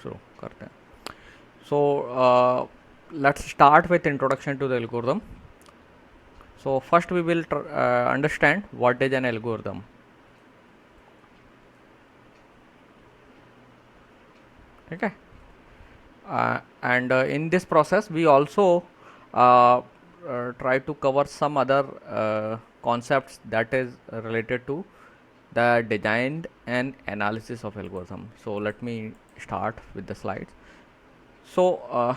शुरू करते हैं. So let's start with introduction to the algorithm. So first we will understand what is an algorithm. Okay. And in this process we also try to cover some other concepts that is related to the design and analysis of algorithm. So let me start with the slides. So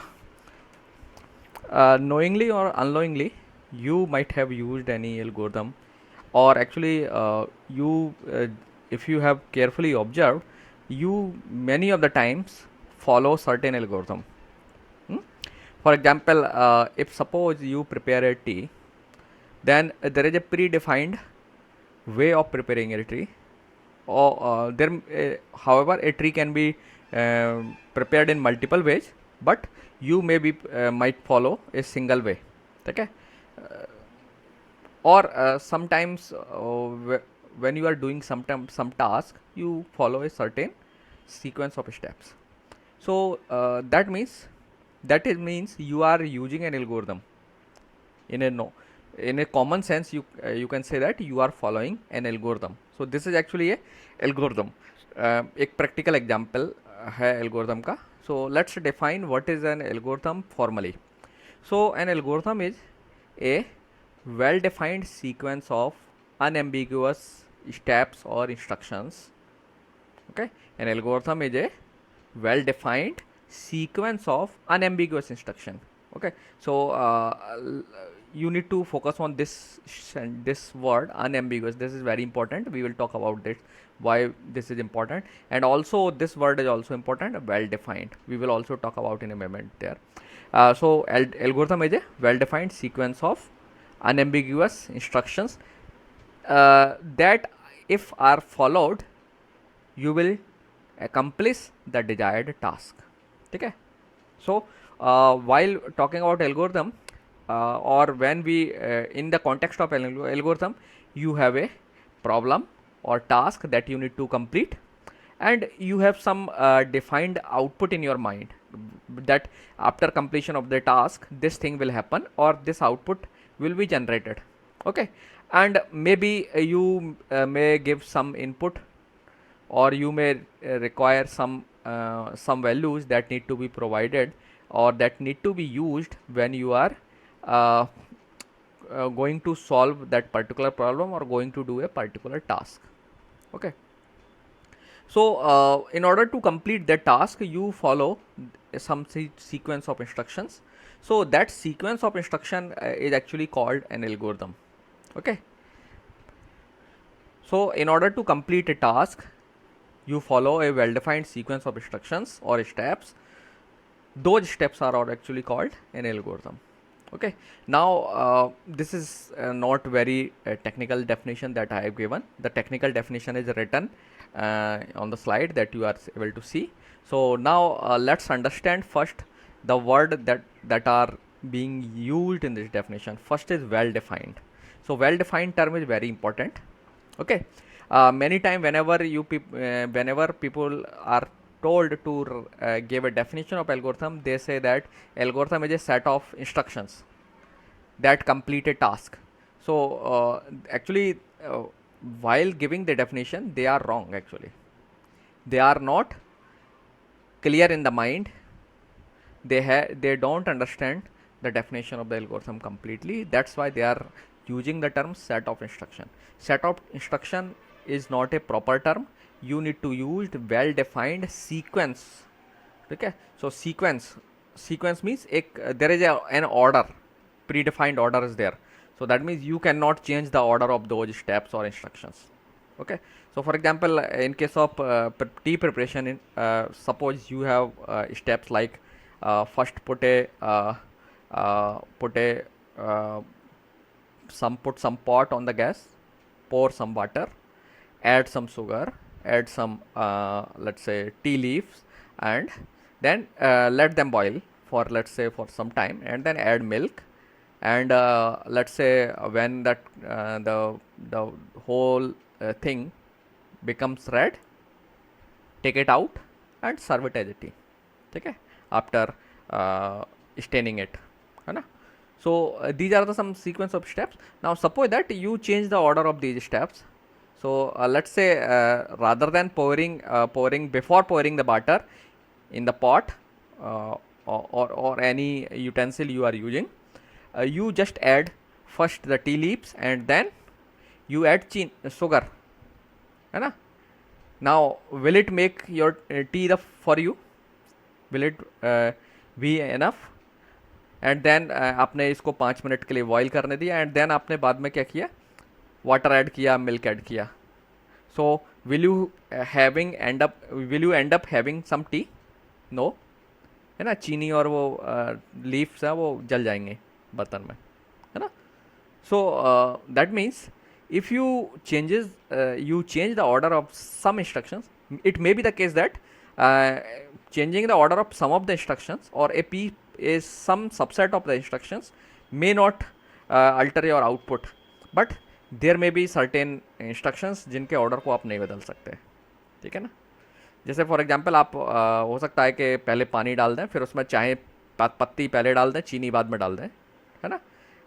knowingly or unknowingly you might have used any algorithm, or actually if you have carefully observed, you many of the times follow certain algorithm. Hmm? For example, if suppose you prepare a tea, then there is a predefined way of preparing a tea, or however a tree can be prepared in multiple ways, but you may be might follow a single way. Okay. Or sometimes when you are doing some task, you follow a certain sequence of steps. So that means you are using an algorithm. In a no in a common sense, you can say that you are following an algorithm. So this is actually a algorithm. एक practical example है algorithm का. So let's define what is an algorithm formally. So an algorithm is a well defined sequence of unambiguous steps or instructions. Okay, an algorithm is a well defined sequence of unambiguous instruction. Okay, so you need to focus on this word unambiguous. This is very important. We will talk about this, why this is important, and also this word is also important, well defined. We will also talk about in a moment there. So algorithm is a well defined sequence of unambiguous instructions that if are followed you will accomplish the desired task. ठीक है. So while talking about algorithm, or when we in the context of algorithm, you have a problem or task that you need to complete, and you have some defined output in your mind that after completion of the task this thing will happen or this output will be generated. Okay, and maybe you may give some input, or you may require some values that need to be provided or that need to be used when you are uh, going to solve that particular problem or going to do a particular task. Okay, so in order to complete that task you follow some sequence of instructions. So that sequence of instruction is actually called an algorithm. Okay, so in order to complete a task you follow a well defined sequence of instructions or steps. Those steps are actually called an algorithm. Okay, now this is not very technical definition that I have given. The technical definition is written on the slide that you are able to see. So now let's understand first the word that are being used in this definition. First is well defined. So well defined term is very important. Okay, many time whenever people are told to give a definition of algorithm, they say that algorithm is a set of instructions that complete a task. So actually while giving the definition they are wrong. Actually they are not clear in the mind. They don't understand the definition of the algorithm completely. That's why they are using the term set of instruction. Set of instruction is not a proper term. You need to use the well defined sequence. Okay, so sequence means there is an order, predefined order is there. So that means you cannot change the order of those steps or instructions. Okay, so for example in case of tea preparation, suppose you have steps like first put a put some pot on the gas, pour some water, add some sugar, add some let's say tea leaves, and then let them boil for let's say for some time, and then add milk, and let's say when the whole thing becomes red, take it out and serve it as a tea. ठीक है, after staining it, है ना. So these are the some sequence of steps. Now suppose that you change the order of these steps. So let's say rather than pouring before pouring the batter in the pot, or any utensil you are using, you just add first the tea leaves and then you add sugar, है ना. Now will it make your tea the for you? Will it be enough? And then आपने इसको 5 minute के लिए boil करने दिया, and then आपने बाद में क्या किया, वाटर ऐड किया, मिल्क ऐड किया. So will you end up having some tea? No, है ना. चीनी और वो लीव्स हैं वो जल जाएंगे बर्तन में, है ना. सो that means if you change the order of some instructions, it may be the case that changing the order of some of the instructions or is some subset of the instructions may not alter your output, but there may be certain instructions जिनके order को आप नहीं बदल सकते, ठीक है ना. जैसे फॉर एग्जांपल आप हो सकता है कि पहले पानी डाल दें, फिर उसमें चाहे पत्ती पहले डाल दें, चीनी बाद में डाल दें, है ना.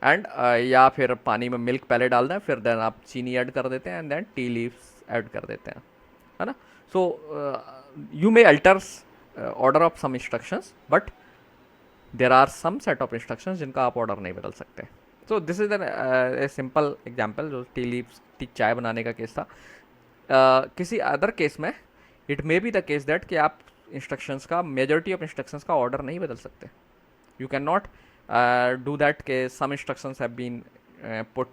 एंड या फिर पानी में मिल्क पहले डाल दें, फिर देन आप चीनी ऐड कर देते हैं, and then tea leaves add कर देते हैं, है ना. So you may alters order of some instructions, but there are some set of instructions जिनका आप ऑर्डर नहीं बदल सकते. So this is a simple example जो टी लीव्स टी चाय बनाने का केस था. किसी अदर केस में it may be the case that कि आप इंस्ट्रक्शंस का, मेजॉरिटी ऑफ इंस्ट्रक्शंस का ऑर्डर नहीं बदल सकते. You can not do that के some instructions have been put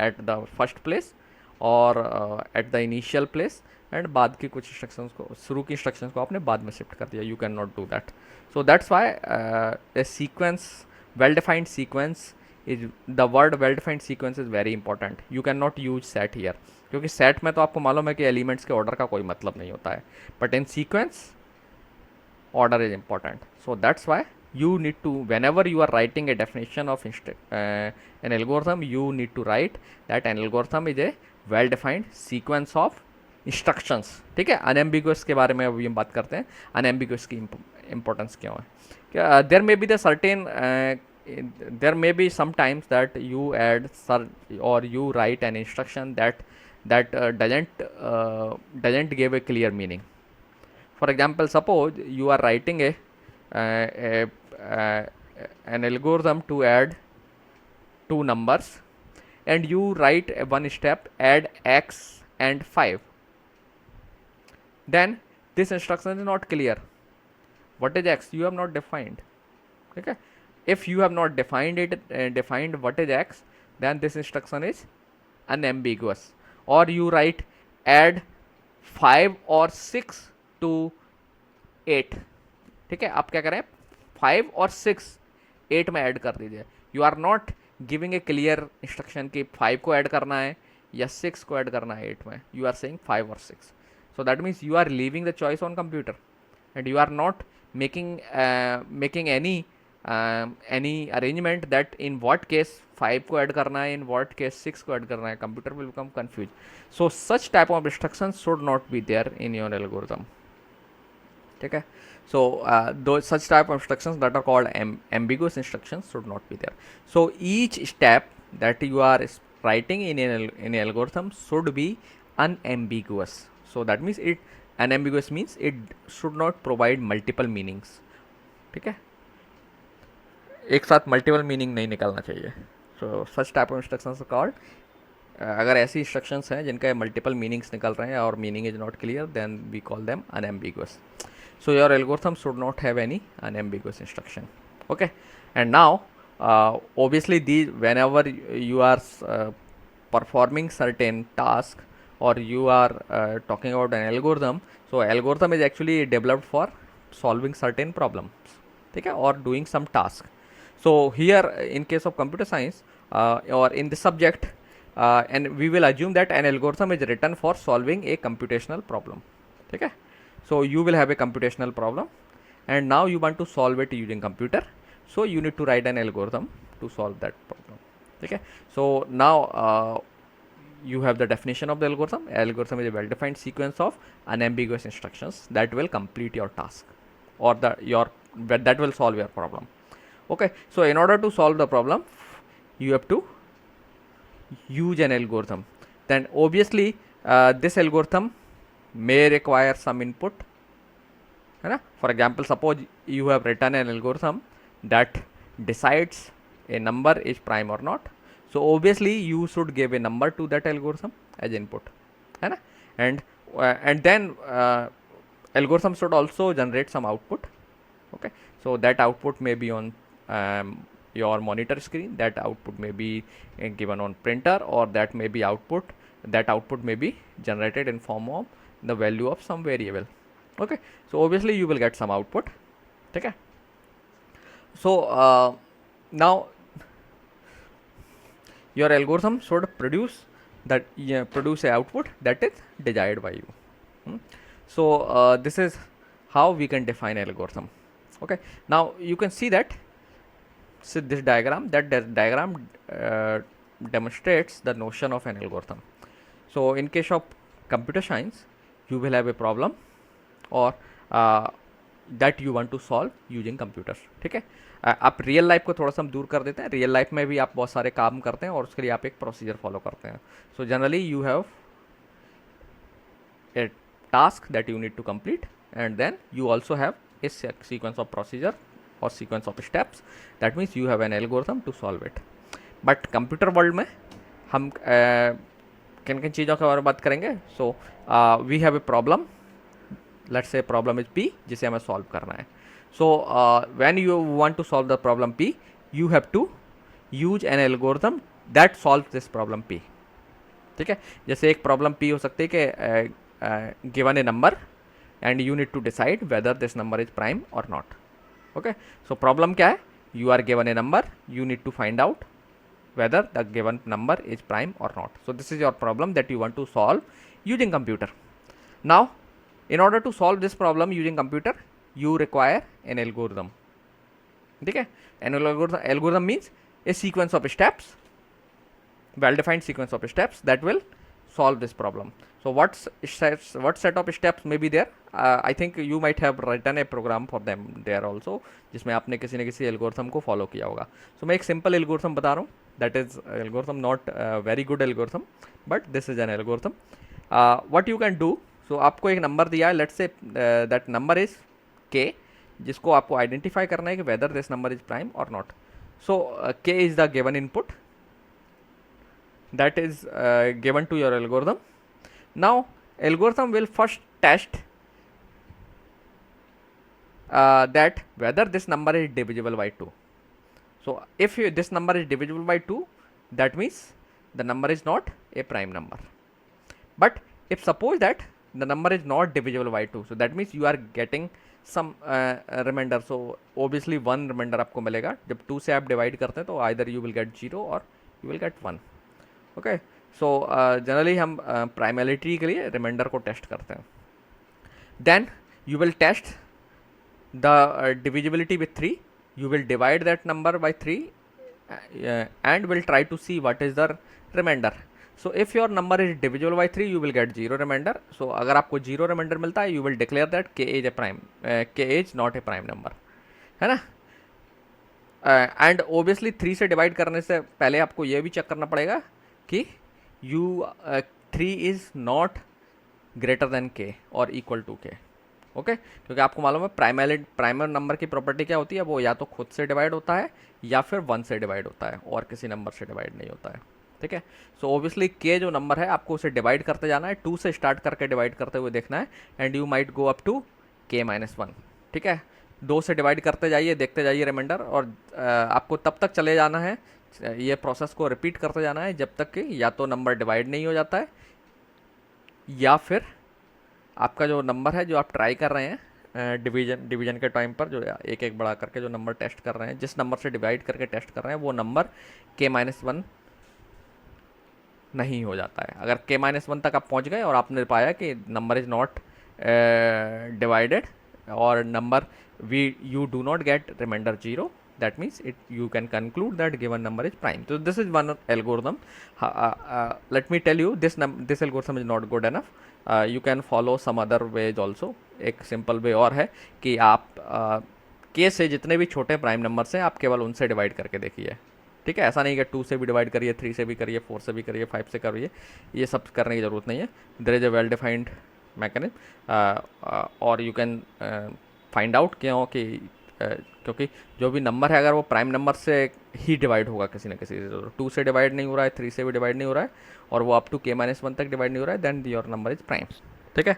at the first place or at the initial place, and बाद की कुछ instructions को, शुरू की instructions को आपने बाद में shift कर दिया. You cannot do that. So that's why a sequence, well-defined sequence is, the word well-defined sequence is very important. You cannot use set here, क्योंकि set में तो आपको मालूम है कि elements के order का कोई मतलब नहीं होता है, but in sequence order is important. So that's why you need to, whenever you are writing a definition of an algorithm, you need to write that an algorithm is a well defined sequence of instructions, ठीक है. unambiguous के बारे में अभी हम बात करते हैं. unambiguous की importance क्यों है. there may be the certain there may be sometimes that you add or you write an instruction that doesn't give a clear meaning. For example, suppose you are writing an algorithm to add two numbers, and you write one step, add x and 5. Then this instruction is not clear. What is x? You have not defined. Okay. If you have not defined it, defined what is x, then this instruction is unambiguous. Or you write add 5 or 6 to 8. ठीक है, आप क्या करें, 5 or 6 8 में add कर दीजिए. You are not giving a clear instruction कि 5 को ऐड करना है या 6 को ऐड करना है 8 में. You are saying 5 or 6. So that means you are leaving the choice on computer, and you are not making any arrangement that in what case 5 को ऐड करना है, in what case 6 को ऐड करना है. Computer will become confused. So such type of instructions should not be there in your algorithm. ठीक है. So those such type of instructions that are called ambiguous instructions should not be there. So each step that you are writing in an algorithm should be unambiguous. So that means unambiguous means it should not provide multiple meanings. ठीक है, एक साथ multiple meaning नहीं निकालना चाहिए. So such type of instructions called, अगर ऐसी instructions हैं जिनका मल्टीपल मीनिंग्स निकल रहे हैं और meaning is not clear, then we call them unambiguous. So your algorithm should not have any unambiguous instruction. Okay. And now obviously whenever you are performing certain task or you are talking about an algorithm, so algorithm is actually developed for solving certain problems, ठीक है, or doing some task. So here in case of computer science or in this subject, and we will assume that an algorithm is written for solving a computational problem, ठीक है. So you will have a computational problem and now you want to solve it using computer, so you need to write an algorithm to solve that problem, okay. So now you have the definition of the algorithm. Algorithm is a well defined sequence of unambiguous instructions that will complete your task. or that will solve your problem. Okay, so in order to solve the problem, you have to use an algorithm. Then obviously this algorithm may require some input, है ना? For example, suppose you have written an algorithm that decides a number is prime or not. So obviously you should give a number to that algorithm as input, है ना? And then algorithm should also generate some output. Okay, so that output may be on your monitor screen, that output may be given on printer, or that output may be generated in form of the value of some variable. Okay, so obviously you will get some output. Okay, so now your algorithm should produce a output that is desired by you. So this is how we can define algorithm. Okay, now you can see that this diagram, demonstrates the notion of an algorithm. So in case of computer science, you will have a problem और that you want to solve using computers. ठीक है, आप real life को थोड़ा सा हम दूर कर देते हैं. रियल लाइफ में भी आप बहुत सारे काम करते हैं और उसके लिए आप एक प्रोसीजर फॉलो करते हैं. So generally you have a task that you need to complete and then you also have a sequence of procedure और sequence of steps. That means you have an algorithm to solve it. But computer world में हम किन किन चीज़ों के बारे में बात करेंगे. So we have a problem, let's say problem is P जिसे हमें सॉल्व करना है. So when you want to solve the problem P, you have to use an algorithm that solve this problem P. ठीक है, जैसे एक problem P हो सकती है कि given a number and you need to decide whether this number is prime or not. Okay, so problem क्या है, you are given a number, you need to find out whether the given number is prime or not. So this is your problem that you want to solve using computer. Now in order to solve this problem using computer, you require an algorithm. ठीक है, an algorithm means a sequence of steps, well defined sequence of steps that will solve this problem. So what set of steps may be there? I think you might have written a program for them there also, जिसमें आपने किसी न किसी algorithm को follow किया होगा. So मैं एक सिंपल एल्गोरिथम बता रहा हूँ. That is algorithm, not very good algorithm, but this is an algorithm. What you can do, so आपको एक नंबर दिया है, let's say that number is k, जिसको आपको आइडेंटिफाई करना है कि whether this number is prime or not. So k is the given input that is given to your algorithm. Now algorithm will first test that whether this number is divisible by 2. So if this number is divisible by 2, that means the number is not a prime number. But if suppose that the number is not divisible by 2, so that means you are getting some remainder. So obviously one remainder आपको मिलेगा. जब 2 से आप divide करते हैं तो either you will get 0 or you will get 1. Okay, so generally हम primality के लिए remainder को टेस्ट करते हैं. Then you will test the divisibility with 3. You will divide that number by 3 and will try to see what is the remainder. So if your number is divisible by 3, you will get 0 remainder. So अगर आपको 0 remainder मिलता है, you will declare that k is a prime, k is not a prime number, है ना. And obviously 3 से divide करने से पहले आपको ये भी चेक करना पड़ेगा कि 3 is not greater than k or equal to k. Okay क्योंकि आपको मालूम है प्राइमर नंबर की प्रॉपर्टी क्या होती है, वो या तो खुद से डिवाइड होता है या फिर 1 से डिवाइड होता है और किसी नंबर से डिवाइड नहीं होता है. ठीक है, सो ओबियसली के जो नंबर है आपको उसे डिवाइड करते जाना है, 2 से स्टार्ट करके डिवाइड करते हुए देखना है and you might go up to k-1. ठीक है, 2 से डिवाइड करते जाइए, देखते जाइए रिमाइंडर, और आपको तब तक चले जाना है, ये प्रोसेस को रिपीट करते जाना है जब तक कि या तो नंबर डिवाइड नहीं हो जाता है या फिर आपका जो नंबर है जो आप ट्राई कर रहे हैं डिवीजन के टाइम पर, जो एक एक बढ़ा करके जो नंबर टेस्ट कर रहे हैं, जिस नंबर से डिवाइड करके टेस्ट कर रहे हैं वो नंबर k-1 नहीं हो जाता है. अगर k-1 तक आप पहुंच गए और आपने पाया कि नंबर इज़ नॉट डिवाइडेड और number you do not get remainder 0, that means you can conclude that given number is prime. So this is one algorithm. Let me tell you, this algorithm is not good enough. You can follow some other ways also. एक simple way और है कि आप के से जितने भी छोटे प्राइम नंबर्स हैं आप केवल उनसे डिवाइड करके देखिए, ठीक है। ऐसा नहीं कि 2 से भी डिवाइड करिए, 3 से भी करिए, 4 से भी करिए, 5 से करिए, ये सब करने की ज़रूरत नहीं है। There is a well defined mechanism और यू कैन फाइंड आउट क्योंकि जो भी नंबर है अगर वो प्राइम नंबर से ही डिवाइड होगा किसी न किसी से, 2 से डिवाइड नहीं हो रहा है, 3 से भी डिवाइड नहीं हो रहा है, और वो अप टू k-1 तक डिवाइड नहीं हो रहा है, then your number is prime, ठीक है।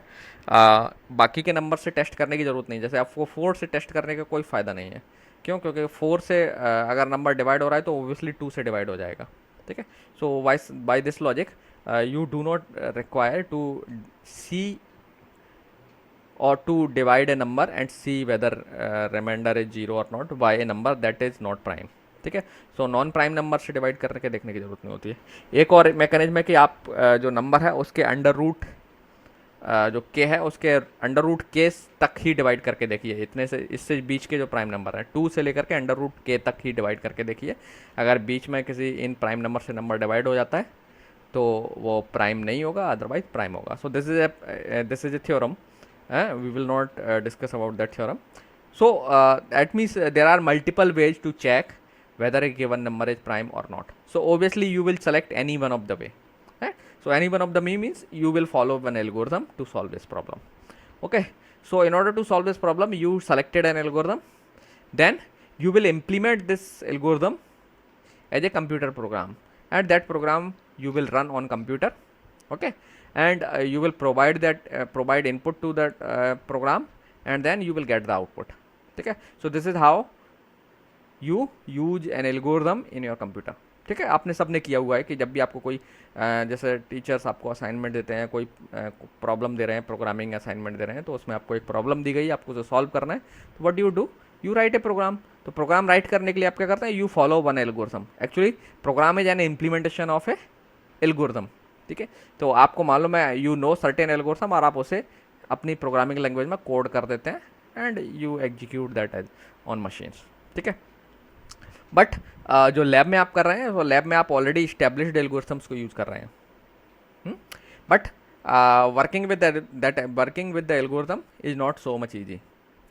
बाकी के नंबर से टेस्ट करने की ज़रूरत नहीं, जैसे आपको 4 से टेस्ट करने का कोई फ़ायदा नहीं है। क्यों? क्योंकि 4 से अगर नंबर डिवाइड हो रहा है तो ओबियसली 2 से डिवाइड हो जाएगा, ठीक है। So by this logic you do not require to see or to divide a number and see whether remainder is 0 or not by a number that is not prime, ठीक है। So non prime number से divide करने के देखने की जरूरत नहीं होती है। एक और मैकेनिज्म है कि आप जो नंबर है उसके अंडर रूट जो के है उसके अंडर रूट के तक ही डिवाइड करके देखिए, इतने से इससे बीच के जो प्राइम नंबर है 2 से लेकर के अंडर रूट के तक ही डिवाइड करके देखिए। अगर बीच में किसी इन प्राइम नंबर से नंबर डिवाइड हो जाता है तो वो प्राइम नहीं होगा, अदरवाइज प्राइम होगा। सो this is A theorem. We will not discuss about that theorem. So that means there are multiple ways to check whether a given number is prime or not. So obviously you will select any one of the way. So any one of the way means you will follow one algorithm to solve this problem. Okay. So in order to solve this problem, you selected an algorithm. Then you will implement this algorithm as a computer program, and that program you will run on computer. Okay. And you will provide input to that program, and then you will get the output. Okay. So this is how you use an algorithm in your computer. ठीक है, आपने सबने किया हुआ है कि जब भी आपको कोई जैसे टीचर्स आपको असाइनमेंट देते हैं, कोई प्रॉब्लम दे रहे हैं, प्रोग्रामिंग असाइनमेंट दे रहे हैं, तो उसमें आपको एक प्रॉब्लम दी गई, आपको उसे सॉल्व करना है, तो what you do, you write a program. तो प्रोग्राम राइट करने के लिए आप क्या करते हैं, you follow one algorithm. Actually program is an implementation of a algorithm, ठीक है। तो आपको मालूम है यू नो सर्टेन एल्गोरिथम, और आप उसे अपनी प्रोग्रामिंग लैंग्वेज में कोड कर देते हैं and you execute that as on machines, ठीक है। बट जो लैब में आप कर रहे हैं, वो लैब में आप ऑलरेडी इस्टेब्लिश्ड एल्गोरिथम्स को यूज़ कर रहे हैं, but working with the algorithm is not so much easy.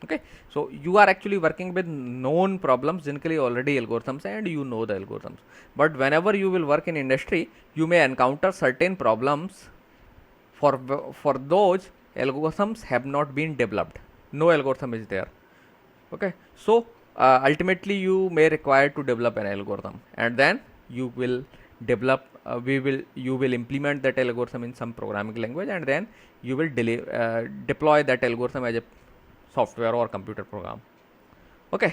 Okay, so you are actually working with known problems जिनके लिए already algorithms हैं and you know the algorithms. But whenever you will work in industry, you may encounter certain problems for those algorithms have not been developed. No algorithm is there. Okay, so ultimately you may require to develop an algorithm, and then you will develop. You will implement that algorithm in some programming language, and then you will deploy that algorithm as a software or computer program. Okay,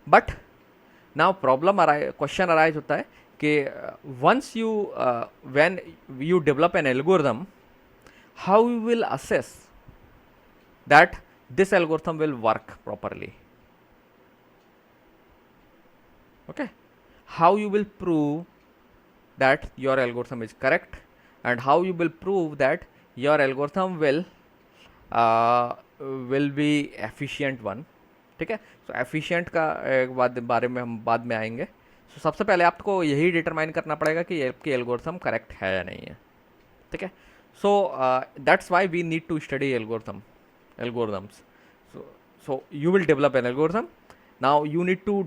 but now question arise होता है कि once you when you develop an algorithm, how you will assess that this algorithm will work properly? Okay, how you will prove that your algorithm is correct, and how you will prove that your algorithm will be efficient one, ठीक है। सो efficient का बारे में हम बाद में आएंगे। सो सबसे पहले आपको यही डिटरमाइन करना पड़ेगा कि आपकी एल्गोरिथम करेक्ट है या नहीं है, ठीक है। So that's why we need to study algorithms. So you will develop an algorithm, now you need to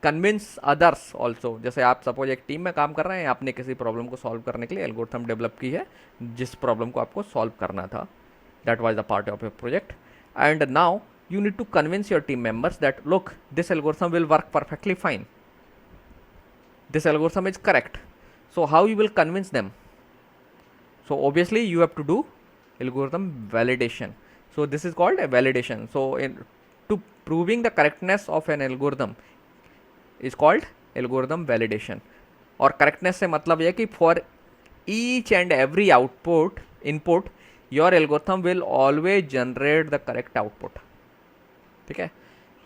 convince others also. जैसे आप सपोज एक टीम में काम कर रहे हैं, आपने किसी प्रॉब्लम को सॉल्व करने के लिए एल्गोरिथम डेवलप की है, जिस प्रॉब्लम को आपको सॉल्व करना था, that was the part of your project, and now you need to convince your team members that look, this algorithm will work perfectly fine, this algorithm is correct. So how you will convince them? So obviously you have to do algorithm validation. So this is called a validation. So to proving the correctness of an algorithm is called algorithm validation. और correctness से मतलब यह कि for each and every input your algorithm will always generate the correct output, ठीक है।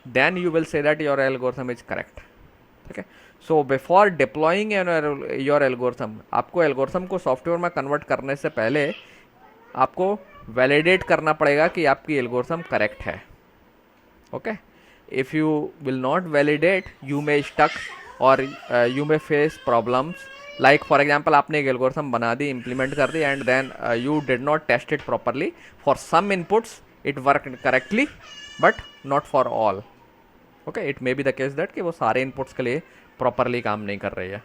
then you will say that your algorithm is correct, ठीक है। so before deploying your algorithm, आपको algorithm को सॉफ्टवेयर में कन्वर्ट करने से पहले आपको वैलिडेट करना पड़ेगा कि आपकी algorithm करेक्ट है, okay। if you will not validate, you may stuck or you may face problems. Like for example आपने एक एल्गोरिथम बना दी, इम्प्लीमेंट कर दी, and then you did not test it properly for some inputs, it work correctly but not for all. Okay, it may be the case that कि वो सारे inputs के लिए प्रॉपरली काम नहीं कर रही है.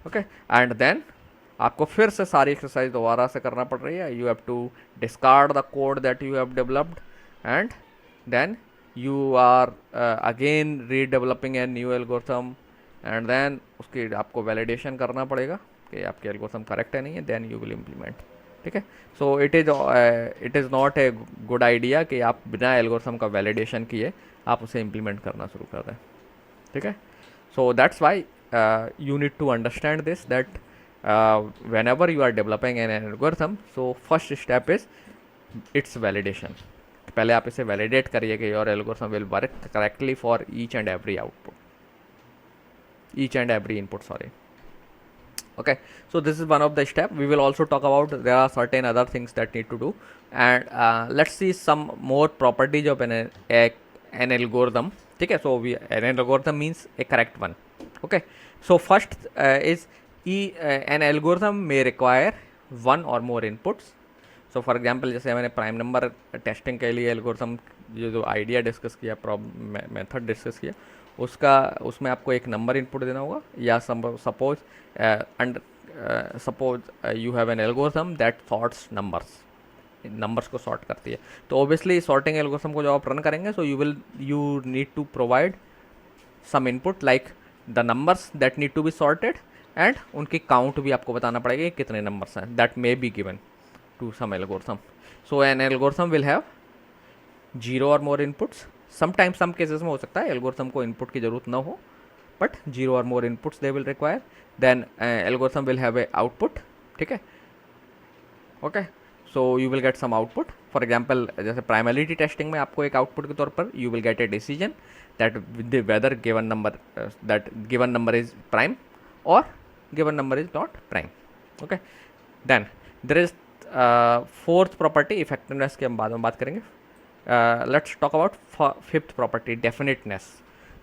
ओके, एंड देन आपको फिर से सारी एक्सरसाइज दोबारा से करना पड़ रही है. You have to discard the code that you have developed and then you are again redeveloping a new algorithm and then उसकी आपको वैलिडेशन करना पड़ेगा कि आपके एल्गोरिथम करेक्ट है नहीं है, देन यू विल इम्प्लीमेंट. ठीक है, so it is not a good idea कि आप बिना एल्गोरिथम का वैलिडेशन किए आप उसे इम्प्लीमेंट करना शुरू कर दें. ठीक है, so that's Y you need to understand this that whenever you are developing an algorithm, so first step is its validation. पहले आप इसे validate करिए कि your algorithm will work correctly for each and every output, each and every input, sorry. Okay, so this is one of the step. We will also talk about there are certain other things that need to do, and let's see some more properties of an algorithm. ठीक है, so an algorithm means a correct one. Okay, so first is an algorithm may require one or more inputs. So for example, जैसे मैंने prime number testing के लिए algorithm जो idea discuss किया, method discuss किया, उसमें आपको एक नंबर इनपुट देना होगा. या suppose you have an algorithm that sorts numbers को सॉर्ट करती है. तो ऑब्वियसली सॉर्टिंग एल्गोरिथम को जब आप रन करेंगे, so you need to provide some input like the numbers that need to be sorted and उनकी काउंट भी आपको बताना पड़ेगा कि कितने नंबर्स हैं. That may be given to some algorithm. So an algorithm will have 0 और more inputs. Sometimes some cases में हो सकता है एल्गोरिथम को इनपुट की जरूरत ना हो, बट 0 और more inputs they will require. Then algorithm will have a output. ठीक है, okay, so you will get some output. For example जैसे प्राइमलिटी टेस्टिंग में आपको एक आउटपुट के तौर पर you will gate a decision that whether given number is prime or given number is not prime. Okay, then there is fourth property, effectiveness की हम बाद में बात करेंगे. Let's talk about fifth property, definiteness.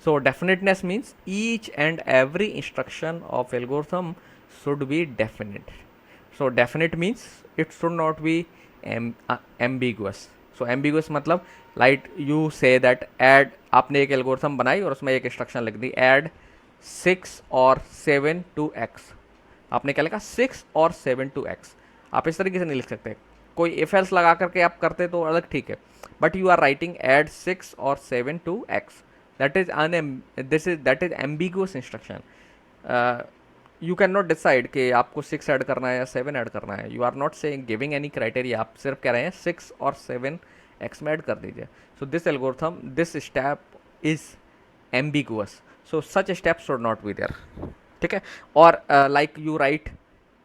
So definiteness means each and every instruction of algorithm should be definite. So definite means it should not be ambiguous. So ambiguous मतलब like you say that add, आपने एक algorithm बनाई और उसमें एक instruction लिख दी add 6 or 7 to x. आपने क्या लिखा 6 और 7 to x. आप इस तरीके से नहीं लिख सकते. कोई इफ एल्स लगा करके आप करते तो अलग ठीक है, but you are writing add 6 or 7 to x. That is ambiguous instruction. You can not decide कि आपको 6 ऐड करना है या 7 ऐड करना है. You are not saying giving any criteria. आप सिर्फ कह रहे हैं 6 और 7 x में ऐड कर दीजिए. So this algorithm, this step is ambiguous, so such step should not be there. ठीक है, और like you write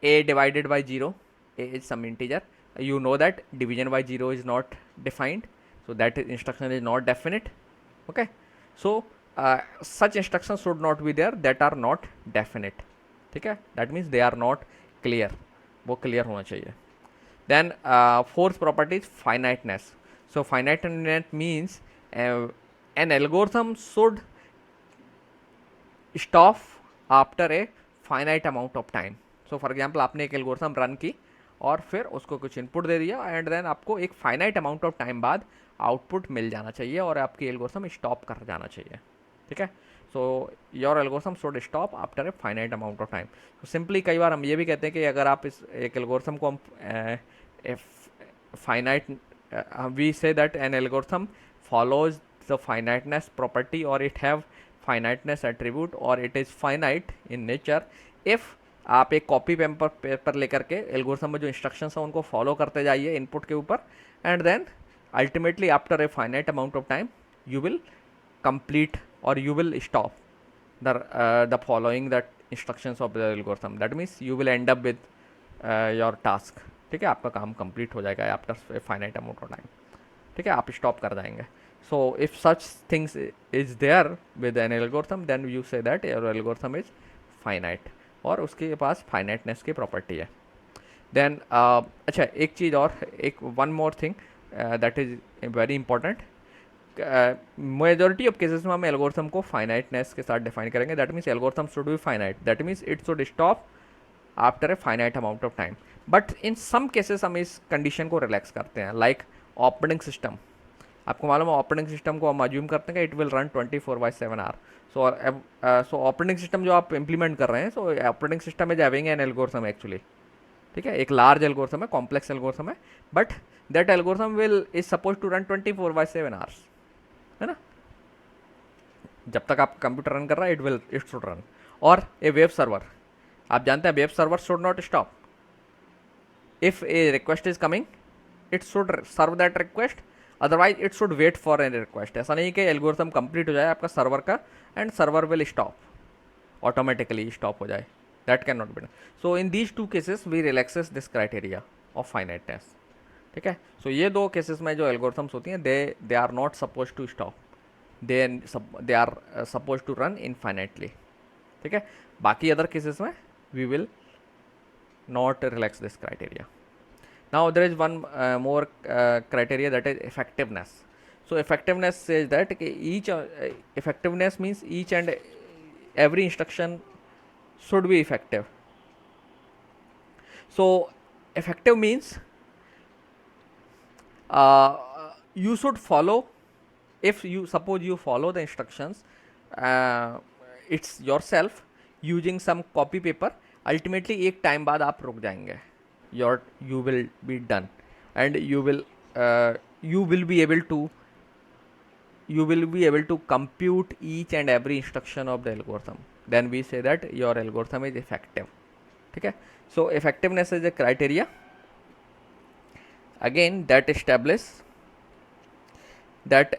a divided by 0, a is some integer. You know that division by 0 is not defined, so that instruction is not definite. Okay, so such instructions should not be there that are not definite. ठीक है, that means they are not clear. वो clear होना चाहिए. Then fourth property is finiteness. So finiteness means an algorithm should stop after a finite amount of time. So for example, आपने एक algorithm run की और फिर उसको कुछ इनपुट दे दिया एंड देन आपको एक फाइनाइट अमाउंट ऑफ टाइम बाद आउटपुट मिल जाना चाहिए और आपकी एल्गोरिथम स्टॉप कर जाना चाहिए. ठीक है, सो your algorithm should stop after a finite amount of time. तो सिंपली कई बार हम ये भी कहते हैं कि अगर आप इस एक एल्गोरिथम को हम finite, we say that an algorithm follows the finiteness property or it have finiteness attribute or it is finite in nature if आप एक कॉपी पेपर लेकर के एल्गोरिथम में जो इंस्ट्रक्शंस हैं उनको फॉलो करते जाइए इनपुट के ऊपर and then ultimately after a finite amount of time you will complete और you will stop the following that instructions of the algorithm. That means you will end up with your task. ठीक है, आपका काम complete हो जाएगा after a finite amount of time. ठीक है, आप स्टॉप कर जाएंगे. So if such things is there with an algorithm then you say that your algorithm is finite और उसके पास फाइनाइटनेस की प्रॉपर्टी है. देन अच्छा, एक चीज़ और, एक one more thing that is very important. Majority of cases में हम एल्गोरिथम को फाइनाइटनेस के साथ डिफाइन करेंगे. That means algorithm should be finite. That means it should stop after a finite amount of time. But in some cases हम इस condition को relax करते हैं, लाइक ऑपरेटिंग सिस्टम. आपको मालूम है ऑपरेटिंग सिस्टम को हम अज्यूम करते हैं कि it will run 24/7 hour. So operating system जो आप इम्प्लीमेंट कर रहे हैं, so operating system is having an algorithm actually, ठीक है, एक लार्ज एल्गोरिथम है, कॉम्प्लेक्स एल्गोरिथम है, but that algorithm will is suppose to run 24/7 hours, है ना। जब तक आप कंप्यूटर रन कर रहा है इट शुड रन। और ए वेब सर्वर, आप जानते हैं web server should not stop. If a request is coming it should serve that request, otherwise it should wait for an request. ऐसा नहीं कि एल्गोरिथम कंप्लीट हो जाए आपका सर्वर का and server will stop, automatically stop हो जाए, that can not be done. So in these two cases we relaxes this criteria of finiteness, ठीक है। सो ये दो केसेस में जो एल्गोरिथम्स होती हैं they are not suppose to stop, they are suppose to run infinitely, ठीक है। बाकी अदर केसेस में we will not relax this criteria. Now there is one more criteria, that is effectiveness. So effectiveness says that कि each effectiveness means each and every instruction should be effective. So effective means you should follow, if you suppose you follow the instructions it's yourself using some copy paper, ultimately एक time बाद आप रुक जाएंगे, you will be done and you will be able to compute each and every instruction of the algorithm, then we say that your algorithm is effective, ठीक है। So effectiveness is a criteria again that establish that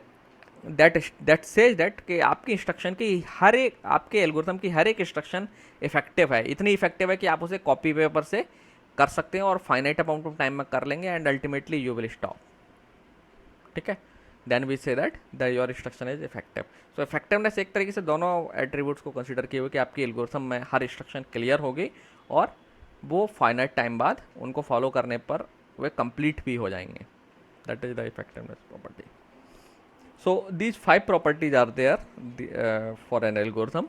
says that कि आपकी instruction की हर एक, आपके algorithm की हर एक instruction effective है, इतनी इफेक्टिव है कि आप उसे कॉपी पेपर से कर सकते हैं और फाइनाइट अमाउंट ऑफ टाइम में कर लेंगे and ultimately you will stop, ठीक है। Then we say that the your instruction is effective. So effectiveness एक तरीके से दोनों एट्रीब्यूट्स को कंसिडर किए हुए कि आपकी एल्गोरिथम में हर इंस्ट्रक्शन क्लियर होगी और वो फाइनाइट टाइम बाद उनको फॉलो करने पर वे कंप्लीट भी हो जाएंगे, that is the effectiveness property. So these 5 properties are there for an algorithm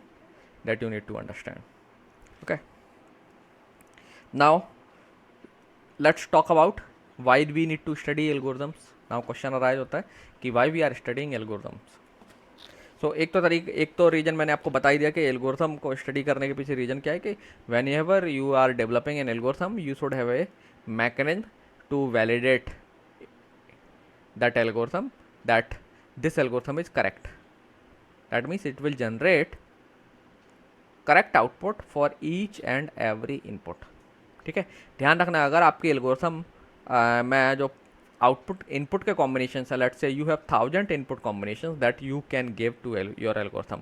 that you need to understand, okay. Now let's talk about why we need to study algorithms. Now question arise होता है कि why we are studying algorithms. So एक तो reason मैंने आपको बता ही दिया कि एल्गोरिथम को स्टडी करने के पीछे रीजन क्या है कि whenever you are developing an algorithm you should have a mechanism to validate that algorithm that this algorithm is correct, that means it will generate correct output for each and every input, ठीक है। ध्यान रखना अगर आपकी algorithm में जो output input के combination है, let's say you have 1000 input combination that you can give to your algorithm,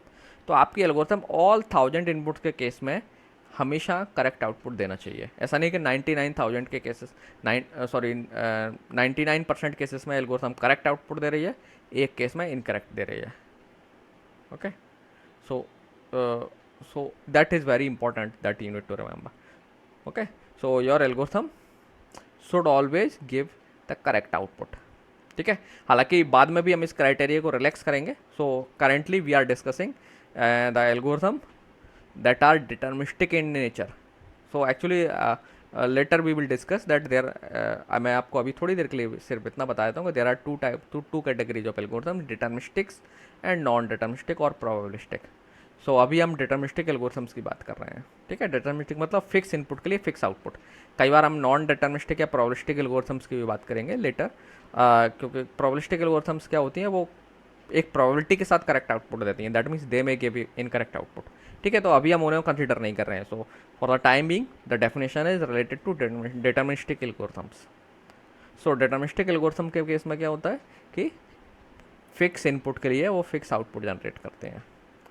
तो आपकी एल्गोरिथम ऑल 1000 इनपुट के केस में हमेशा करेक्ट आउटपुट देना चाहिए। ऐसा नहीं कि 99,000 के केसेस 99% केसेस में एल्गोरिथम करेक्ट आउटपुट दे रही है, एक केस में इनकरेक्ट दे रही है, okay. So that is very important that you need to remember, okay. So your algorithm should always give the correct output, ठीक है। हालांकि बाद में भी हम इस क्राइटेरिया को रिलैक्स करेंगे। So currently we are discussing the algorithm that are deterministic in nature. So actually later we will discuss that there, मैं आपको अभी थोड़ी देर के लिए सिर्फ इतना बता देता हूँ कि there are two categories of algorithm, deterministics and non deterministic और प्रोबेबिलिस्टिक। सो अभी हम डिटर्मिनिस्टिक एल्गोरिथम्स की बात कर रहे हैं, ठीक है। डिटर्मिनिस्टिक मतलब फिक्स इनपुट के लिए फिक्स आउटपुट। कई बार हम नॉन डिटर्मिनिस्टिक या प्रोबेबिलिस्टिक एल्गोरिथम्स की भी बात करेंगे लेटर, क्योंकि प्रोबेबिलिस्टिक एल्गोरिथम्स क्या होती हैं, वो एक प्रोबेबिलिटी के साथ करेक्ट आउटपुट देती हैं, that means they may give incorrect output, ठीक है। तो अभी हम उन्हें कंसिडर नहीं कर रहे हैं। So for the time being the definition is related to deterministic algorithms. So deterministic algorithm के केस में क्या होता है कि फिक्स इनपुट के लिए वो फिक्स आउटपुट जनरेट करते हैं।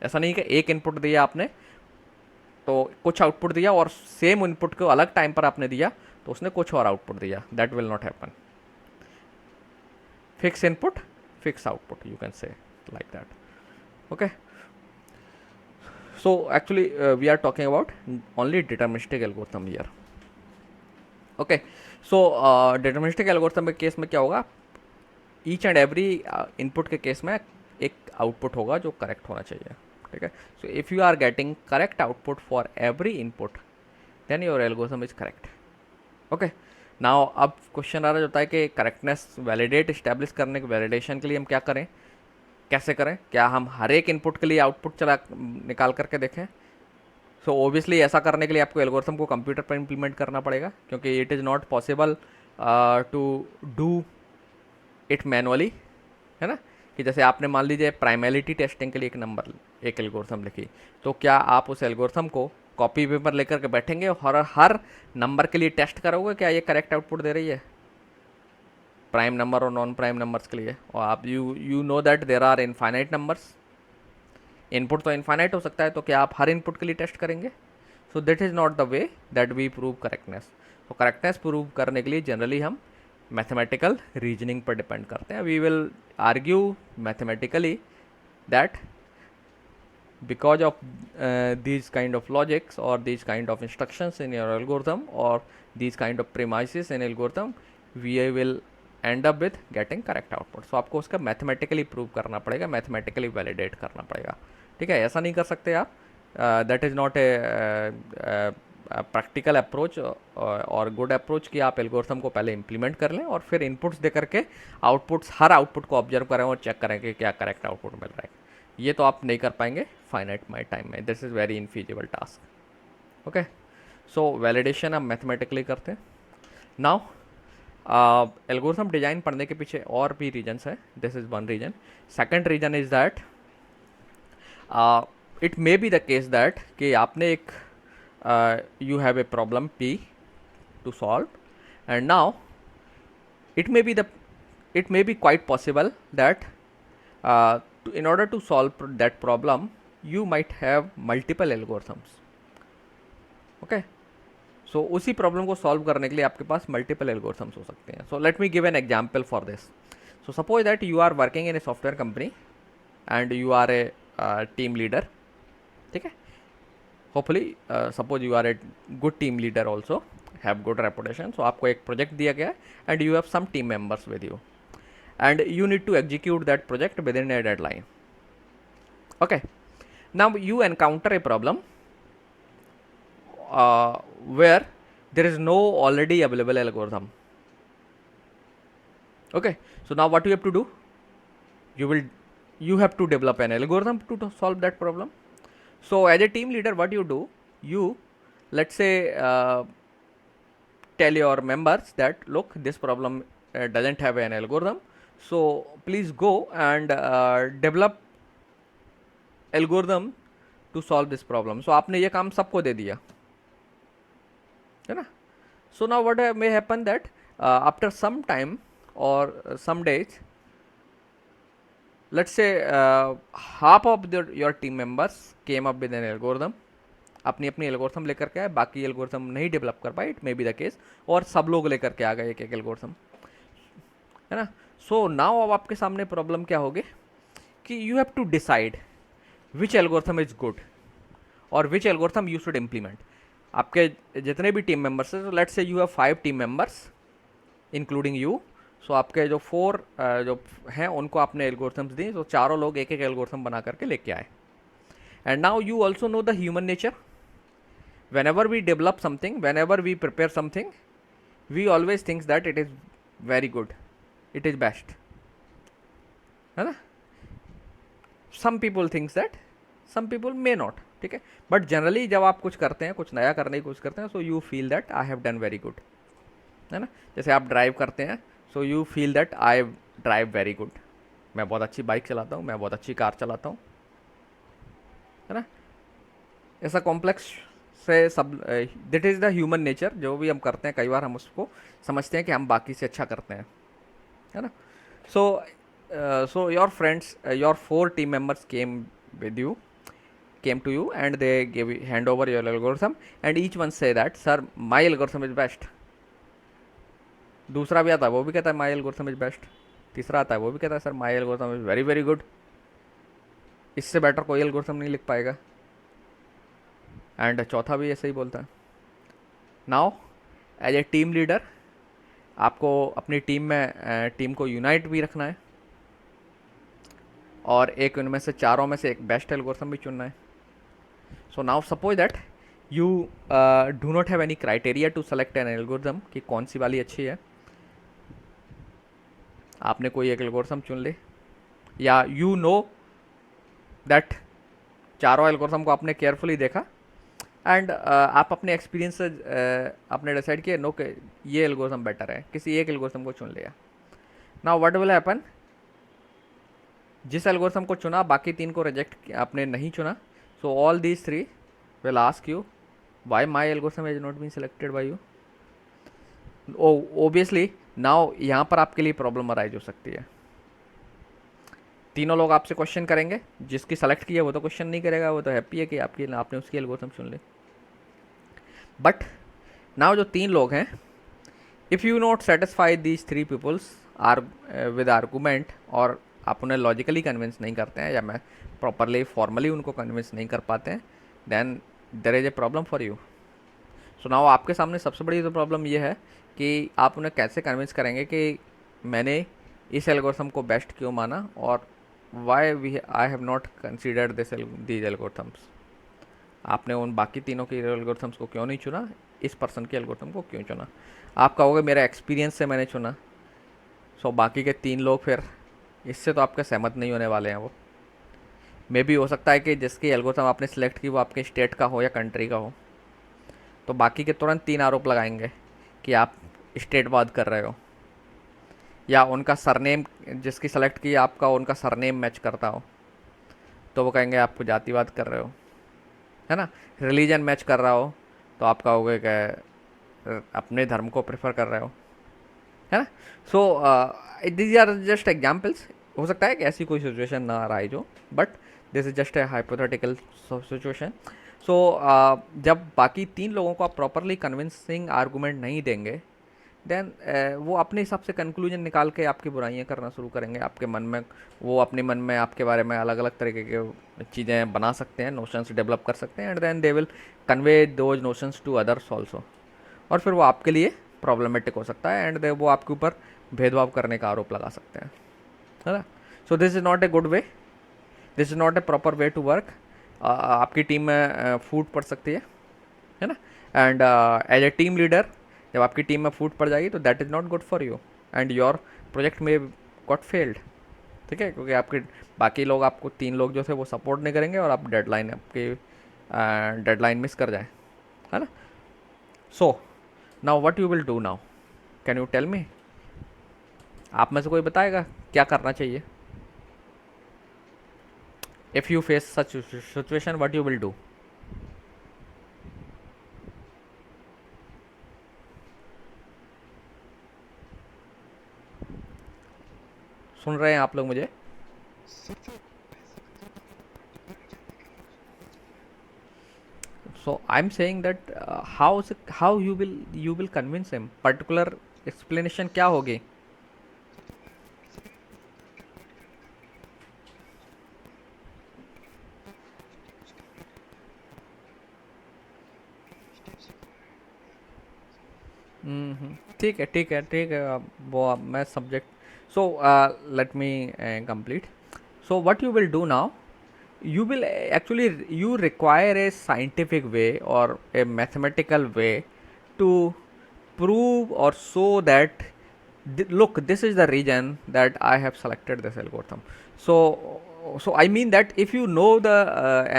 ऐसा नहीं कि एक इनपुट दिया आपने तो कुछ आउटपुट दिया और सेम इनपुट को अलग टाइम पर आपने दिया तो उसने कुछ और आउटपुट दिया, that will not happen. Fix input fix output, you can say like that, okay. So actually we are talking about only deterministic algorithm here, okay. So deterministic algorithm के केस में क्या होगा, ईच एंड एवरी इनपुट के case में एक output होगा जो correct होना चाहिए, ठीक है। So if you are getting correct output for every input then your algorithm is correct, okay. Now अब क्वेश्चन आ रहा होता है कि करेक्टनेस वैलिडेट इस्टेब्लिश करने के वैलिडेशन के लिए हम क्या करें, कैसे करें, क्या हम हर एक इनपुट के लिए आउटपुट चला निकाल करके देखें। सो ओबियसली ऐसा करने के लिए आपको एल्गोरिथम को कंप्यूटर पर इम्प्लीमेंट करना पड़ेगा, क्योंकि it is not possible to do it manually, है ना। कि जैसे आपने मान लीजिए प्राइमैलिटी टेस्टिंग के लिए एक एल्गोरिथम लिखी, तो क्या आप उस एल्गोरिथम को कॉपी पेपर लेकर के बैठेंगे और हर नंबर के लिए टेस्ट करोगे क्या ये करेक्ट आउटपुट दे रही है, प्राइम नंबर और नॉन प्राइम नंबर्स के लिए। और आप you know that there are infinite numbers, input तो इनफाइनाइट हो सकता है, तो क्या आप हर इनपुट के लिए टेस्ट करेंगे। So that is not the way that we prove correctness. तो करेक्टनेस प्रूव करने के लिए जनरली हम मैथमेटिकल रीजनिंग पर डिपेंड करते हैं। We will argue mathematically that because of these kind of logics or these kind of instructions in your algorithm or these kind of premises in algorithm, we will end up with getting correct output. So आपको उसका mathematically prove करना पड़ेगा, mathematically validate करना पड़ेगा, ठीक है। ऐसा नहीं कर सकते आप, that is not a practical approach और गुड अप्रोच कि आप एल्गोरिथम को पहले इंप्लीमेंट कर लें और फिर इनपुट्स दे करके हर आउटपुट को ऑब्जर्व करें और चेक करें कि क्या करेक्ट आउटपुट मिल रहा है। ये तो आप नहीं कर पाएंगे फाइनाइट माई टाइम में, this is very infeasible task. Okay, so validation आप मैथमेटिकली करते हैं। नाउ एल्गोरिथम डिजाइन पढ़ने के पीछे और भी रीजन्स है, this is one reason. Second reason is that it may be the case that कि आपने एक you have a problem P to solve, and now it may be quite possible that in order to solve that problem you might have multiple algorithms. Okay, so उसी problem को solve करने के लिए आपके पास मल्टीपल एल्गोरिथम्स हो सकते हैं। So let me give an example for this. So suppose that you are working in a software company and you are a team leader, ठीक है। Hopefully suppose you are a good team leader also, have good reputation. So आपको एक project दिया गया है and you have some team members with you and you need to execute that project within a deadline. Okay, now you encounter a problem where there is no already available algorithm. Okay, so now what you have to do, you have to develop an algorithm to solve that problem. So as a team leader, what you do, you let's say tell your members that look, this problem doesn't have an algorithm, so please go and develop algorithm to solve this problem. So आपने ये काम सबको दे दिया, है ना। So now what may happen that after some time or some days, let's say half of your team members came up with an algorithm, अपनी algorithm लेकर के आए, बाकी एल्गोरिथम नहीं डेवलप कर पाए, it may be the case, और सब लोग लेकर के आ गए एक एल्गोरिथम, है ना। सो नाउ अब आपके सामने प्रॉब्लम क्या होगी कि you have to decide which algorithm is good और which algorithm you should implement. आपके जितने भी टीम मेंबर्स हैं, तो let's say you have 5 team members including you. So आपके जो 4 जो हैं उनको आपने एल्गोरिथम्स दी, तो चारों लोग एक एक एल्गोरिथम बना करके लेके आए। And now you also know the human nature, whenever we develop something, whenever we prepare something, we always think that it is very good, it is best, है ना। some people thinks that, some people may not, ठीक है। But generally जब आप कुछ करते हैं, कुछ नया करने की कोशिश करते हैं, so you feel that I have done very good, है ना। जैसे आप ड्राइव करते हैं, so you feel that I drive very good, मैं बहुत अच्छी बाइक चलाता हूँ, मैं बहुत अच्छी कार चलाता हूँ, है ना। ऐसा कॉम्प्लेक्स से सब, that is the human nature. जो भी हम करते हैं, कई बार हम उसको समझते हैं कि हम बाकी से अच्छा करते हैं, है ना। So your friends, your 4 team members came to you and they hand over your algorithm and each one say that sir my algorithm is best. दूसरा भी आता है, वो भी कहता है my algorithm is best. तीसरा आता है, वो भी कहता है sir my algorithm is very very good, इससे बेटर कोई algorithm नहीं लिख पाएगा। एंड चौथा भी ऐसे ही बोलता है। Now as a team leader, आपको अपनी टीम को यूनाइट भी रखना है और एक उनमें से चारों में से एक बेस्ट एल्गोरिथम भी चुनना है। So now suppose that you do not have any criteria to select an algorithm कि कौन सी वाली अच्छी है। आपने कोई एक एल्गोरिथम चुन ले, या यू नो दैट चारों एल्गोरिथम को आपने केयरफुली देखा एंड आप अपने एक्सपीरियंस से आपने डिसाइड किया नो के ये एल्गोरिथम बेटर है, किसी एक एल्गोरिथम को चुन लिया। नाउ व्हाट विल हैपन, जिस एल्गोरिथम को चुना बाकी तीन को रिजेक्ट आपने नहीं चुना, so all these three will ask you why my algorithm has not been selected by you. Obviously now यहाँ पर आपके लिए प्रॉब्लम अराइज हो सकती है। तीनों लोग आपसे क्वेश्चन करेंगे, जिसकी सेलेक्ट की है वो तो क्वेश्चन नहीं करेगा, वो तो हैप्पी है कि आपने उसकी एल्गोरिथम चुन ली। बट नाउ जो तीन लोग हैं, if you not satisfy these three peoples are with argument, और आप उन्हें लॉजिकली कन्विंस नहीं करते हैं या मैं प्रॉपरली फॉर्मली उनको कन्विंस नहीं कर पाते हैं, then there is a problem for you. So now आपके सामने सबसे बड़ी तो प्रॉब्लम ये है कि आप उन्हें कैसे कन्विंस करेंगे कि मैंने इस एल्गोरिथम को बेस्ट क्यों माना, और why I have not considered these algorithms. आपने उन बाकी तीनों के एल्गोरिथम्स को क्यों नहीं चुना, इस पर्सन के एल्गोरिथम को क्यों चुना। आप कहोगे मेरा एक्सपीरियंस से मैंने चुना। सो बाकी के तीन लोग फिर इससे तो आपके सहमत नहीं होने वाले हैं। वो मे भी हो सकता है कि जिसकी एल्गोरिथम आपने सेलेक्ट की वो आपके स्टेट का हो या कंट्री का हो, तो बाकी के तुरंत तीन आरोप लगाएंगे कि आप स्टेटवाद कर रहे हो, या उनका सरनेम जिसकी सेलेक्ट की आपका उनका सरनेम मैच करता हो तो वो कहेंगे आपको जातिवाद कर रहे हो, है ना। रिलीजन मैच कर रहा हो तो आप कहोगे कि अपने धर्म को प्रेफर कर रहे हो, है ना। So these are just examples. हो सकता है कि ऐसी कोई सिचुएशन ना अराइज हो, but this is just a hypothetical situation. So जब बाकी तीन लोगों को आप प्रॉपरली कन्विंसिंग आर्गूमेंट नहीं देंगे, देन वो अपने हिसाब से कंक्लूजन निकाल के आपकी बुराइयां करना शुरू करेंगे आपके मन में। वो अपने मन में आपके बारे में अलग अलग तरीके के चीज़ें बना सकते हैं, नोशंस डेवलप कर सकते हैं, and then they will convey those notions to others also, और फिर वो आपके लिए प्रॉब्लमेटिक हो सकता है, एंड वो आपके ऊपर भेदभाव करने का आरोप लगा सकते हैं, है ना। So this is not a good way, this is not a proper way to work. आपकी टीम में फूट पड़ सकती है ना। And as a team leader जब आपकी टीम में फूट पड़ जाएगी तो that is not good for you, and your project में गॉट फेल्ड। ठीक है, क्योंकि आपके बाकी लोग, आपको तीन लोग जो थे वो सपोर्ट नहीं करेंगे, और आप डेडलाइन मिस कर जाए, है ना। So now what you will do now, can you tell me. आप में से कोई बताएगा क्या करना चाहिए। If you face such situation what you will do. सुन रहे हैं आप लोग मुझे। So I'm saying that how you will convince him, particular explanation क्या होगी। ठीक है ठीक है ठीक है, वो मैं subject. So let me complete. So what you will do now, you will actually you require a scientific way or a mathematical way to prove or show that look, this is the reason that I have selected this algorithm. So I mean that if you know the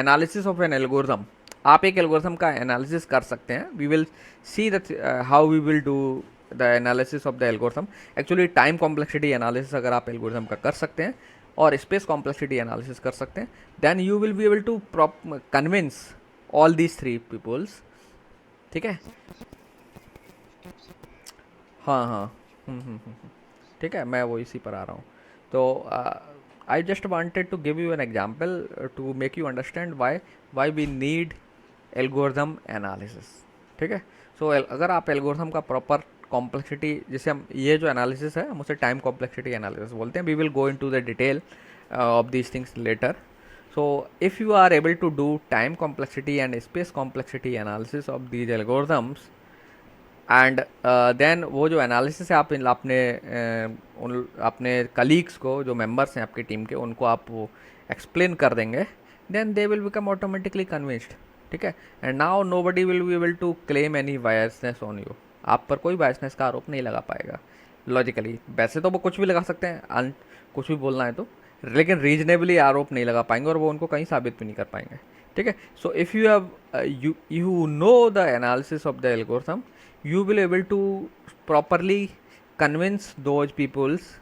analysis of an algorithm, आप एक algorithm का analysis कर सकते हैं। We will see that how we will do the analysis of the algorithm. Actually time complexity analysis अगर आप algorithm का कर सकते हैं और स्पेस कॉम्प्लेक्सिटी एनालिसिस कर सकते हैं, then you will be able to convince all these three peoples. ठीक है, हाँ हाँ, ठीक है, मैं वो इसी पर आ रहा हूँ। तो I just wanted to give you an example to make you understand why we need algorithm analysis. ठीक है, सो अगर आप एल्गोरिथम का प्रॉपर कॉम्प्लेक्सिटी, जैसे हम ये जो एनालिसिस है हम उसे टाइम कॉम्प्लेक्सिटी एनालिसिस बोलते हैं। We will go into the detail of these things later. So if you are able to do time complexity and space complexity analysis of these algorithms, and then वो जो analysis है आप अपने colleagues को, जो members हैं आपकी team के, उनको आप वो एक्सप्लेन कर देंगे, then they will become automatically convinced. ठीक है। And now nobody will be able to claim any biasness on you, आप पर कोई बायसनेस का आरोप नहीं लगा पाएगा लॉजिकली। वैसे तो वो कुछ भी लगा सकते हैं, कुछ भी बोलना है तो, लेकिन रीजनेबली आरोप नहीं लगा पाएंगे और वो उनको कहीं साबित भी नहीं कर पाएंगे, ठीक है। So if you have you know the analysis of the algorithm, you will able to properly convince those peoples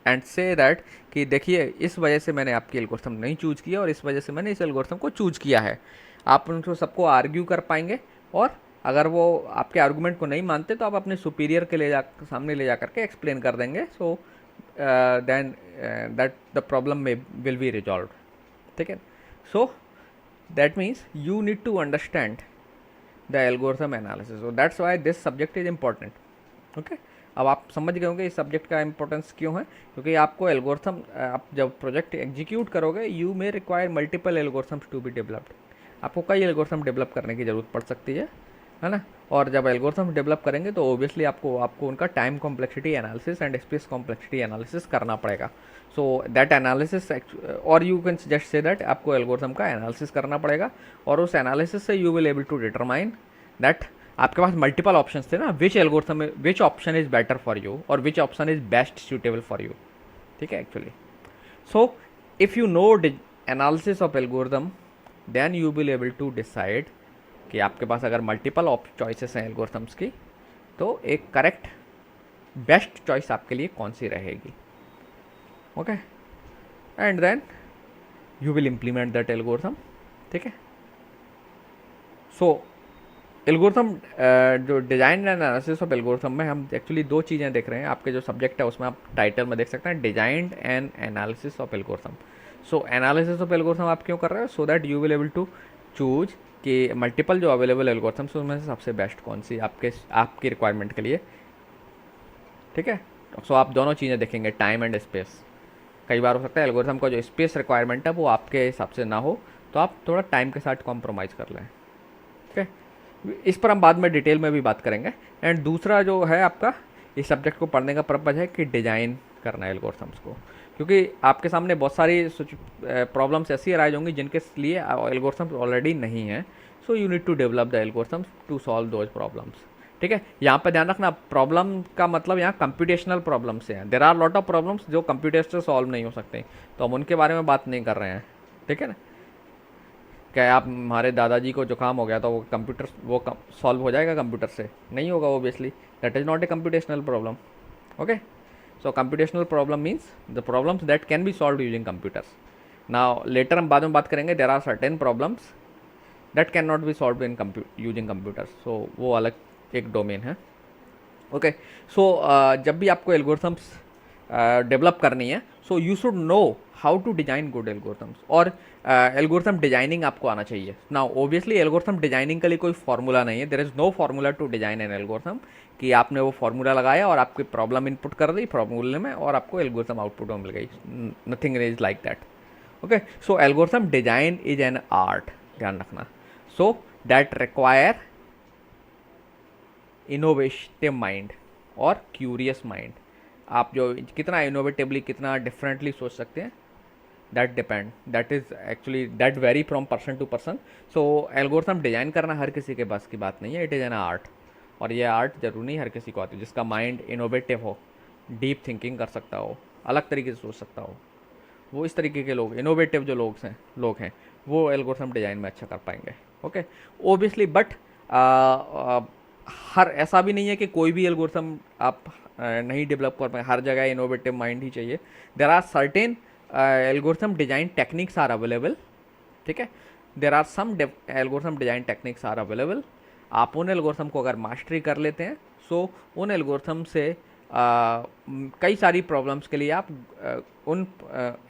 and say that कि देखिए इस वजह से मैंने आपकी एल्गोरिथम नहीं चूज किया और इस वजह से मैंने इस एल्गोरिथम को चूज किया है। आप उनको सबको आर्ग्यू कर पाएंगे, और अगर वो आपके आर्गूमेंट को नहीं मानते तो आप अपने सुपीरियर के सामने ले जा करके एक्सप्लेन कर देंगे। So then that the problem में विल बी रिजॉल्व, ठीक है। सो that means you need to understand the algorithm analysis, so that's why this subject is important, okay। अब आप समझ गए होंगे इस सब्जेक्ट का इंपॉर्टेंस क्यों है, क्योंकि आपको एल्गोरिथम, आप जब प्रोजेक्ट एग्जीक्यूट करोगे you may require multiple algorithms to be developed, आपको कई एल्गोरिथम डेवलप करने की ज़रूरत पड़ सकती है ना। और जब एल्गोरिथम डेवलप करेंगे तो ओबियसली आपको उनका time complexity analysis and space complexity analysis करना पड़ेगा। सो दैट एनालिसिस, और you can just say that आपको एल्गोरिथम का एनालिसिस करना पड़ेगा, और उस एनालिसिस से you will able to determine that आपके पास मल्टीपल ऑप्शंस थे ना, which option is better for you और which option is best suitable for you, ठीक है actually. So if you know analysis of algorithm then you will able to decide कि आपके पास अगर मल्टीपल चॉइसेस हैं algorithms की, तो एक करेक्ट बेस्ट चॉइस आपके लिए कौन सी रहेगी, okay. And then you will implement that algorithm, ठीक है। सो एल्गोरिथम, जो design and analysis of algorithm में हम एक्चुअली दो चीज़ें देख रहे हैं। आपके जो सब्जेक्ट है उसमें आप टाइटल में देख सकते हैं design and analysis of algorithm. So analysis of algorithm आप क्यों कर रहे हो, so that you will able to choose कि मल्टीपल जो अवेलेबल एल्गोरिथम्स उसमें से सबसे बेस्ट कौन सी आपकी रिक्वायरमेंट के लिए, ठीक है। सो आप दोनों चीज़ें देखेंगे, टाइम एंड स्पेस। कई बार हो सकता है एल्गोरिथम का जो स्पेस रिक्वायरमेंट है वो आपके हिसाब से ना हो, तो आप थोड़ा टाइम के साथ कॉम्प्रोमाइज़ कर लें, ठीक है। इस पर हम बाद में डिटेल में भी बात करेंगे। एंड दूसरा जो है आपका इस सब्जेक्ट को पढ़ने का पर्पज़ है कि डिज़ाइन करना है एल्गोरिथम्स को, क्योंकि आपके सामने बहुत सारी प्रॉब्लम्स ऐसी अराइज होंगी जिनके लिए एल्गोरिथम्स ऑलरेडी नहीं हैं। So you need to develop the algorithms to solve those problems, ठीक है। यहाँ पर ध्यान रखना, प्रॉब्लम का मतलब यहाँ कंप्यूटेशनल प्रॉब्लम से है। There are lot of problems जो कंप्यूटेशनल सॉल्व नहीं हो सकते, तो हम उनके बारे में बात नहीं कर रहे हैं, ठीक है ना। क्या आप हमारे दादाजी को जुकाम हो गया तो वो सॉल्व हो जाएगा कंप्यूटर से? नहीं होगा obviously, that is not a computational problem, okay. So computational problem means the problems that can be solve using computers. Now later हम बाद में बात करेंगे, there are certain problems that can not be solve in using computers, so वो अलग एक domain है, okay. सो जब भी आपको एल्गोरिथम्स डेवलप करनी है, so you should know how to design good algorithms, और एल्गोरिथम डिजाइनिंग आपको आना चाहिए। नाउ ओबियसली एल्गोरिथम डिजाइनिंग के लिए कोई फार्मूला नहीं है, there is no formula to design an algorithm, कि आपने वो फार्मूला लगाया और आपकी प्रॉब्लम इनपुट कर दी फार्मूले में और आपको एल्गोरिथम आउटपुट में मिल गई, nothing is like that, okay. So algorithm design is an art, ध्यान रखना। So that require innovative mind और क्यूरियस माइंड। आप जो कितना इनोवेटिवली, कितना डिफरेंटली सोच सकते हैं, that is actually that vary from person to person. So algorithm design करना हर किसी के बस की बात नहीं है, इट इज़ एन आर्ट, और ये आर्ट जरूरी नहीं हर किसी को आती है। जिसका माइंड इनोवेटिव हो, डीप थिंकिंग कर सकता हो, अलग तरीके से सोच सकता हो, वो इस तरीके के लोग, इनोवेटिव जो लोग हैं वो एल्गोरिथम डिज़ाइन में अच्छा कर पाएंगे, ओके। ओबियसली बट हर ऐसा भी नहीं है कि कोई भी एल्गोरिथम आप नहीं डेवलप कर पाए, हर जगह इनोवेटिव माइंड ही चाहिए। There are certain algorithm design techniques are available, ठीक है। There are some algorithm design techniques are available. आप उन एल्गोरिथम को अगर मास्टरी कर लेते हैं, सो उन एल्गोरिथम से कई सारी प्रॉब्लम्स के लिए आप उन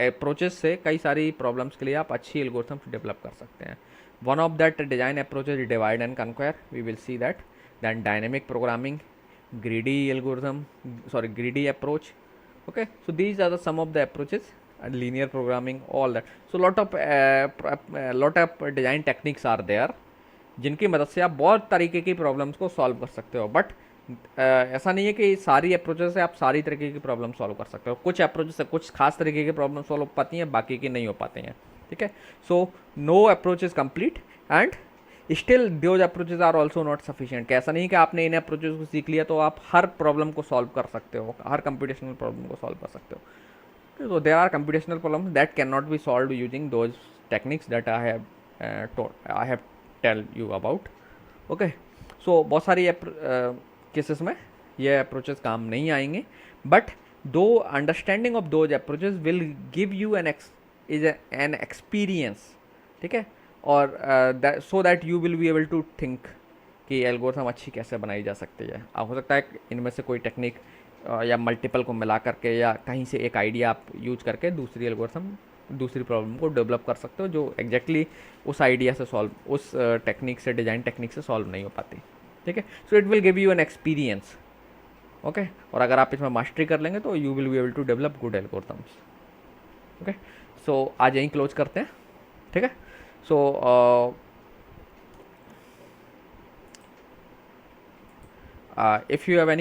अप्रोचेस से कई सारी प्रॉब्लम्स के लिए आप अच्छी एल्गोरिथम्स डेवलप कर सकते हैं। One of that design approaches divide and conquer, we will see that. Then dynamic programming, greedy approach, okay. So these are the some of the approaches, and linear programming, all that. So lot of design techniques are there, जिनकी मदद से आप बहुत तरीके की problems को solve कर सकते हो। बट ऐसा नहीं है कि सारी अप्रोचेस से आप सारी तरीके की प्रॉब्लम सॉल्व कर सकते हो। कुछ अप्रोचेस से कुछ खास तरीके की प्रॉब्लम सॉल्व हो पाती हैं, बाकी की नहीं हो पाती हैं, ठीक है। So no approach is complete, and still those approaches are also not sufficient. ऐसा नहीं कि आपने इन अप्रोचेज को सीख लिया तो आप हर प्रॉब्लम को सॉल्व कर सकते हो, हर कंप्यूटेशनल प्रॉब्लम को सॉल्व कर सकते हो। So there are computational problems that cannot be solved using those techniques that I have tell you about. Okay, so बहुत सारी केसेस में ये अप्रोचेस काम नहीं आएंगे, but though understanding of those approaches will give you an experience, ठीक है, और so that you will be able to think कि एल्गोरिथम अच्छी कैसे बनाई जा सकती है। अब हो सकता है इनमें से कोई टेक्निक या मल्टीपल को मिला करके या कहीं से एक आइडिया आप यूज करके दूसरी एल्गोरिथम, दूसरी प्रॉब्लम को डेवलप कर सकते हो जो एग्जैक्टली उस आइडिया से सॉल्व, उस टेक्निक से, डिज़ाइन टेक्निक से सॉल्व नहीं हो पाती, ठीक है। So it will give you an experience, okay, और अगर आप इसमें मास्टरी कर लेंगे तो you will be able to develop good algorithms, okay. So आज यहीं क्लोज करते हैं, ठीक है। So if you have any